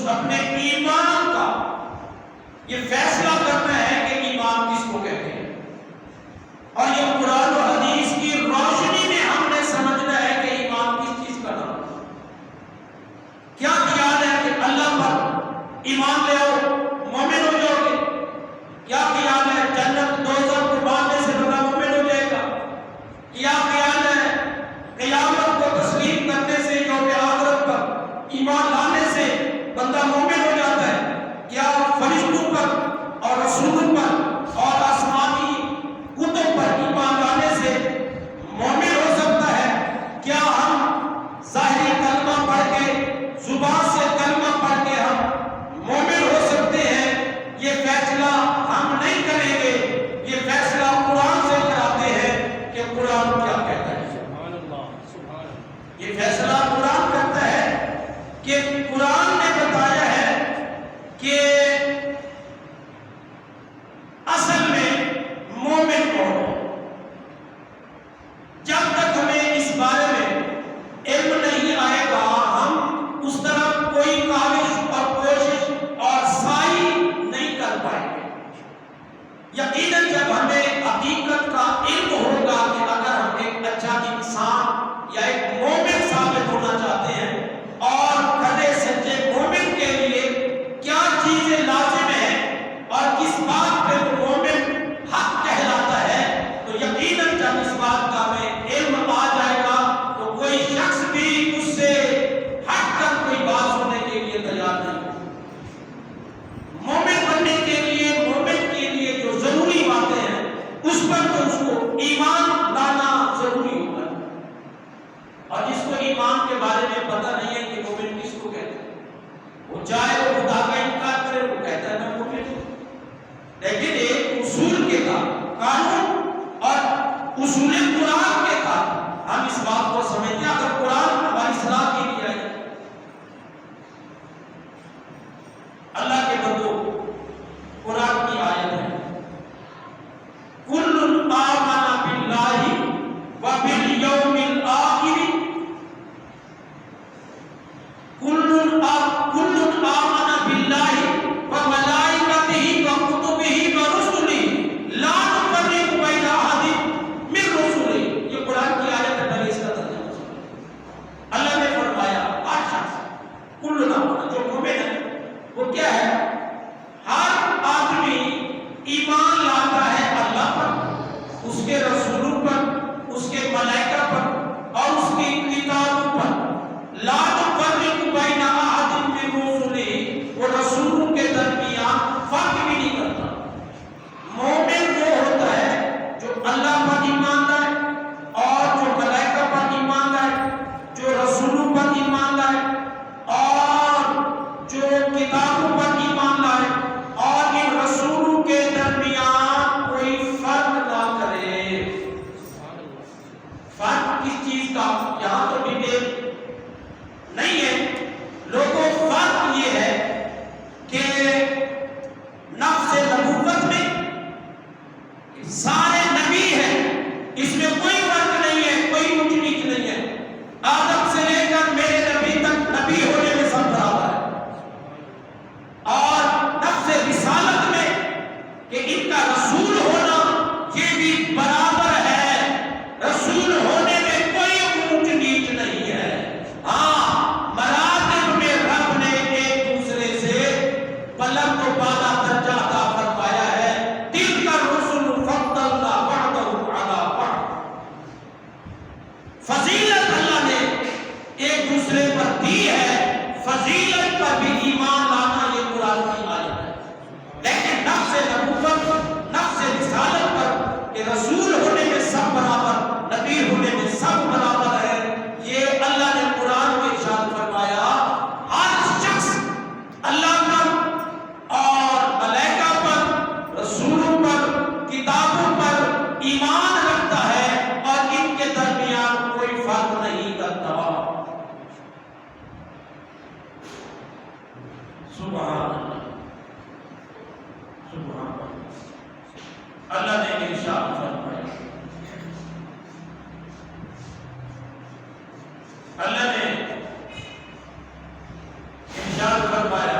اپنے ایمان کا یہ فیصلہ کرنا ہے کہ ایمان کس کو کہتے ہیں، اور یہ قرآن و حدیث کی روشنی میں ہم نے سمجھنا ہے کہ ایمان کس چیز کا نام ہے۔ کیا خیال ہے کہ اللہ پر ایمان لے آؤ مومن ہو جاؤ گے؟ کیا خیال ہے جنت دوزخ کو ماننے سے بندہ مومن ہو جائے گا؟ کیا خیال ہے قیامت کو تسلیم کرنے سے یوم آخرت پر ایمان لانے سے بندہ مومن ہو جاتا ہے؟ کیا فرشتوں پر اور رسولوں پر اور آسمانی کتب پر ایمان لانے سے مومن ہو سکتا ہے؟ کیا ہم ظاہری کلمہ پڑھ کے زبان سے کلمہ پڑھ کے ہم مومن ہو سکتے ہیں؟ یہ فیصلہ ہم نہیں کریں گے، یہ فیصلہ قرآن سے کراتے ہیں کہ قرآن کیا کہتا ہے۔ یہ فیصلہ قرآن کرتا ہے کہ قرآن نے بتایا ہے کہ اصل میں مومن کون ہے۔ جب تک ہمیں اس بارے میں علم نہیں آئے گا ہم اس طرح کوئی کاوش اور کوشش اور سعی نہیں کر پائیں گے۔ یقیناً جب ہمیں حقیقت کا علم ہوگا کہ اگر ہم ایک اچھا انسان یا ایک مومن ثابت ہونا چاہتے ہیں اور کھلے سچے مومن کے لیے کیا چیزیں لازم ہیں اور کس بات پہ وہ مومن حق کہلاتا ہے، تو یقیناً جب اس بات کا ہمیں علم آ جائے گا تو کوئی شخص بھی اس سے ہٹ کر کوئی بات سننے کے لیے تیار نہیں ہے۔ مومن بننے کے لیے مومن کے لیے جو ضروری باتیں ہیں اس پر تو اس کو ایمان لانا ضروری ہوگا، اور جس کو ایمان کے بارے میں پتہ نہیں ہے کہ مومن کس کو کہتے ہیں، وہ چاہے وہ خدا کا انکار کرے وہ کہتا ہے میں مومن ہوں۔ لیکن ایک اصول کے تحت قانون اور اصول قرآن کے تحت ہم اس بات کو سمجھتے ہیں۔ اگر قرآن ہماری اصلاح کے لیے آئے، اللہ کے بندو قرآن کی آیت ہے کل آمن باللہ وبالیوم الآخر، کل آمن باللہ وملائکتہ وکتبہ ورسلہ لا نفرق بین احد من رسلہ۔ یہ قرآن کی آیت ہے، پہلے اس کا ترجمہ سنیں۔ اللہ نے فرمایا ہر شخص کل آمن، جو مومن ہے وہ کیا ہے؟ ہر آدمی ایمان لاتا ہے اللہ پر، اس کے رسولوں پر، اس کے ملائکہ پر اور اس کی کتابوں پر۔ لا نفرق بین احد من رسلہ، وہ رسولوں کے درمیان فرق بھی نہیں کرتا۔ مومن وہ ہوتا ہے جو اللہ پر ایمان لائے اور جو ملائکہ پر ایمان لائے، جو رسولوں پر ایمان لائے اور جو کتابوں پر ایمان لائے، اور ان رسولوں کے درمیان کوئی فرق نہ کرے۔ فرق کس چیز کا یہاں تو ڈیٹیل نہیں ہے لوگوں، فرق یہ ہے کہ نفس نبوت میں سارے نبی ہیں، اس میں کوئی فرق نہیں ہے، کوئی اونچ نیچ نہیں ہے۔ آدم سے لے کر میرے نبی تک نبی ہونے میں سب برابر ہے۔ اور نفس رسالت میں کہ ان کا رسول ہونا یہ بھی برابر ہے، رسول ہونے میں کوئی اونچ نیچ نہیں ہے۔ ہاں، مراتب میں رب نے ایک دوسرے سے بلند و بالا درجہ عطا فرمایا ہے۔ تلک الرسل فضلنا بعضهم علی بعض، فضیلت اللہ نے ایک دوسرے پر دی ہے، فضیلت پر بھی ایمان لانا یہ قرآن کی آیت ہے۔ لیکن نفس نبوت، نفس رسالت پر کہ رسول ہونے میں سب برابر، نبی ہونے میں سب برابر ہے، یہ اللہ نے قرآن میں ارشاد فرمایا۔ ہر شخص اللہ پر اور ملائکہ پر، رسولوں پر، کتابوں پر ایمان رکھتا ہے اور ان کے درمیان کوئی فرق نہیں کرتا۔ سبحان اللہ، سبحان اللہ۔ اللہ نے ارشاد فرمایا، اللہ نے ارشاد فرمایا